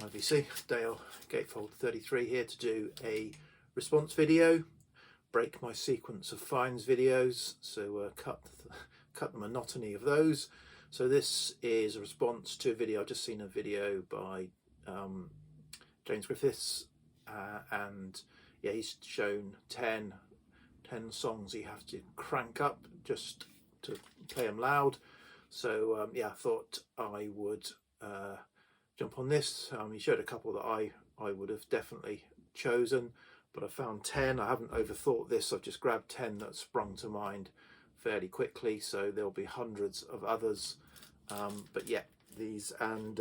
IVC, Dale Gatefold 33 here to do a response video, break my sequence of finds videos, so cut the monotony of those. So this is a response to a video. I've just seen a video by James Griffiths, and yeah, he's shown 10 songs you have to crank up just to play them loud. So yeah, I thought I would jump on this. He showed a couple that I would have definitely chosen, but I found 10. I haven't overthought this. I've just grabbed 10 that sprung to mind fairly quickly, so there'll be hundreds of others, but yeah, these. And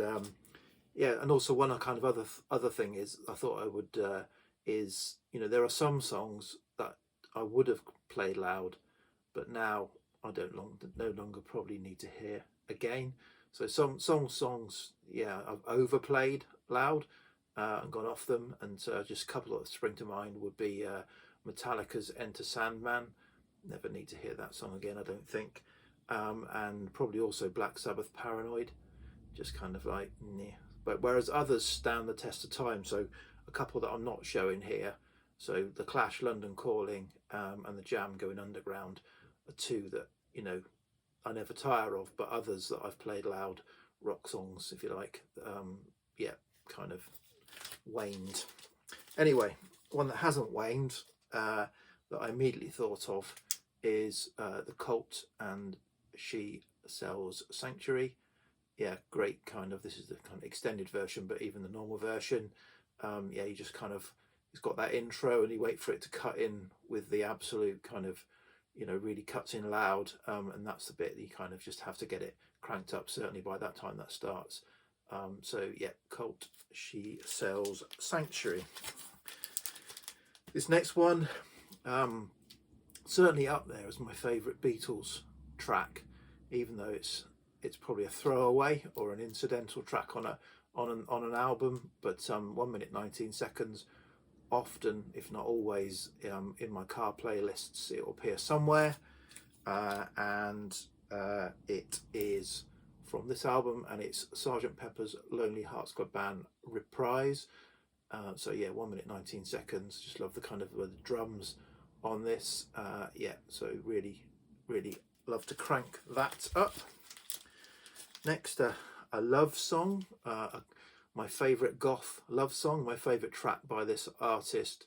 yeah, and also one kind of other thing is I thought I would is, you know, there are some songs that I would have played loud, but now I no longer probably need to hear again. So some songs, yeah, I've overplayed loud and gone off them, and so just a couple that spring to mind would be Metallica's Enter Sandman. Never need to hear that song again, I don't think. And probably also Black Sabbath Paranoid, just kind of like, nah. But whereas others stand the test of time, so a couple that I'm not showing here, so The Clash, London Calling, and The Jam, Going Underground, are two that, you know, I never tire of, but others that I've played loud, rock songs, if you like, yeah, kind of waned. Anyway, one that hasn't waned, that I immediately thought of, is The Cult and She Sells Sanctuary. Yeah, great kind of, this is the kind of extended version, but even the normal version, yeah, you just kind of, it's got that intro and you wait for it to cut in with the absolute kind of, you know, really cuts in loud, and that's the bit that you kind of just have to get it cranked up, certainly by that time that starts. So yeah, Cult, She Sells Sanctuary. This next one, certainly up there as my favourite Beatles track, even though it's probably a throwaway or an incidental track on an album, but 1 minute 19 seconds, often, if not always, in my car playlists it will appear somewhere, and it is from this album, and it's Sgt. Pepper's Lonely Hearts Club Band Reprise. So yeah, 1 minute 19 seconds. Just love the kind of the drums on this. Yeah, so really love to crank that up. Next, a love song, my favourite goth love song, my favourite track by this artist,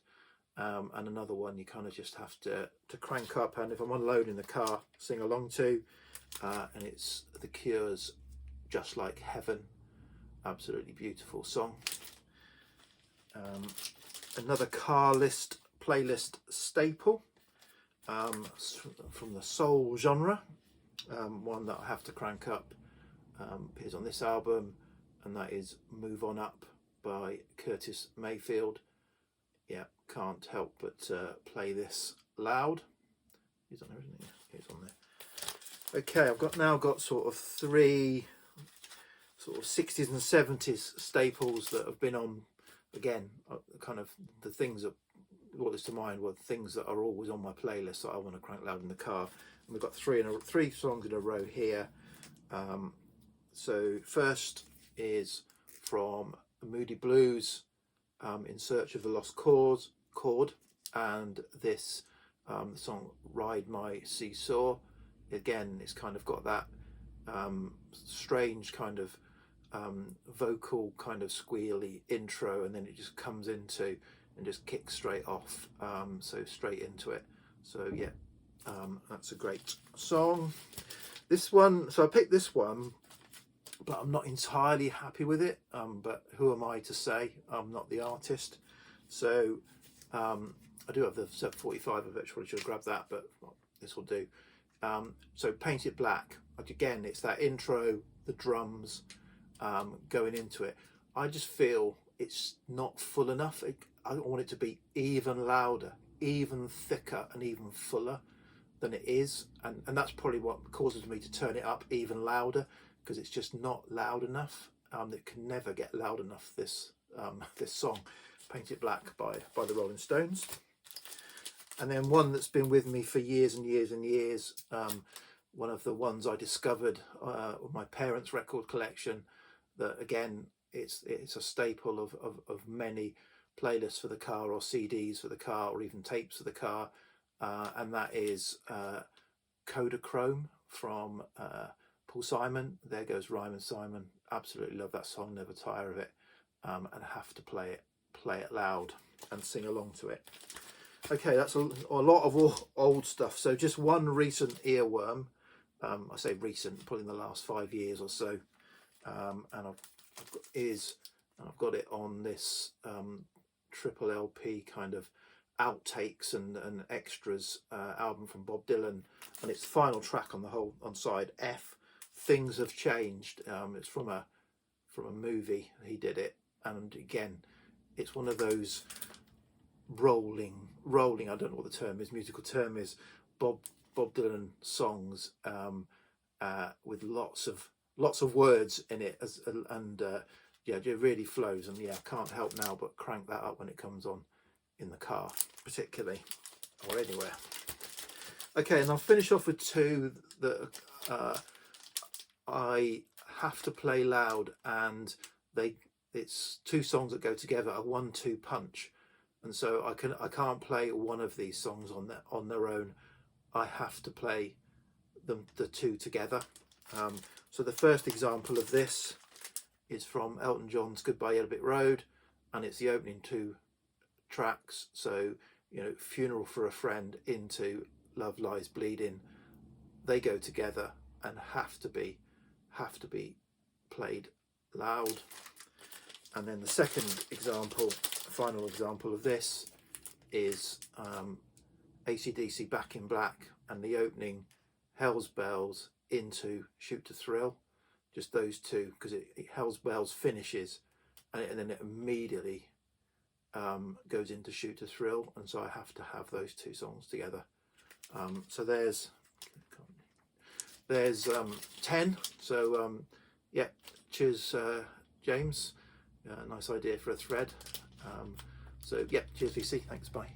and another one you kind of just have to crank up, and if I'm alone in the car, sing along to, and it's The Cure's Just Like Heaven. Absolutely beautiful song. Another car playlist staple, from the soul genre, one that I have to crank up, appears on this album, and that is Move On Up by Curtis Mayfield. Yeah, can't help but play this loud. He's on there, isn't he? He's on there. Okay, I've now got sort of three sort of 60s and 70s staples that have been on, again, kind of the things that brought this to mind were things that are always on my playlist that I want to crank loud in the car. And we've got three songs in a row here. So first is from Moody Blues, In Search of the Lost Chord, and this the song Ride My Seesaw. Again, it's kind of got that strange kind of vocal kind of squealy intro, and then it just comes into and just kicks straight off, so straight into it. So yeah, that's a great song. This one, so I picked this one, but I'm not entirely happy with it, but who am I to say? I'm not the artist. So I do have the 745 of it, I should have grabbed that, but this will do. So Paint It Black, again, it's that intro, the drums going into it. I just feel it's not full enough. I want it to be even louder, even thicker, and even fuller than it is, and that's probably what causes me to turn it up even louder, because it's just not loud enough. It can never get loud enough, this this song, Paint It Black by the Rolling Stones. And then one that's been with me for years and years and years, one of the ones I discovered with my parents' record collection, that again it's a staple of many playlists for the car, or CDs for the car, or even tapes for the car, and that is Kodachrome from Paul Simon. There Goes Rhyme Simon. Absolutely love that song, never tire of it, and have to play it loud and sing along to it. Okay, that's a lot of old stuff. So just one recent earworm. I say recent, probably in the last 5 years or so, and I've got it on this triple LP kind of outtakes and extras album from Bob Dylan, and it's the final track on the whole, on side F. Things Have Changed. It's from a movie. He did it, and again, it's one of those rolling. I don't know what the term is, musical term is. Bob Dylan songs with lots of words in it, yeah, it really flows, and yeah, I can't help now but crank that up when it comes on in the car, particularly, or anywhere. Okay, and I'll finish off with two that I have to play loud, and it's two songs that go together, a 1-2 punch, and so I can't play one of these songs on their own. I have to play the two together. So the first example of this is from Elton John's Goodbye Yellow Brick Road, and it's the opening 2 tracks. So, you know, Funeral for a Friend into Love Lies Bleeding, they go together and have to be played loud. And then the second example, final example of this, is AC/DC Back in Black, and the opening Hell's Bells into Shoot to Thrill. Just those two, because Hell's Bells finishes and then it immediately goes into Shoot to Thrill, and so I have to have those two songs together. So there's 10. So yeah, cheers James, nice idea for a thread. So yeah, cheers VC, thanks, bye.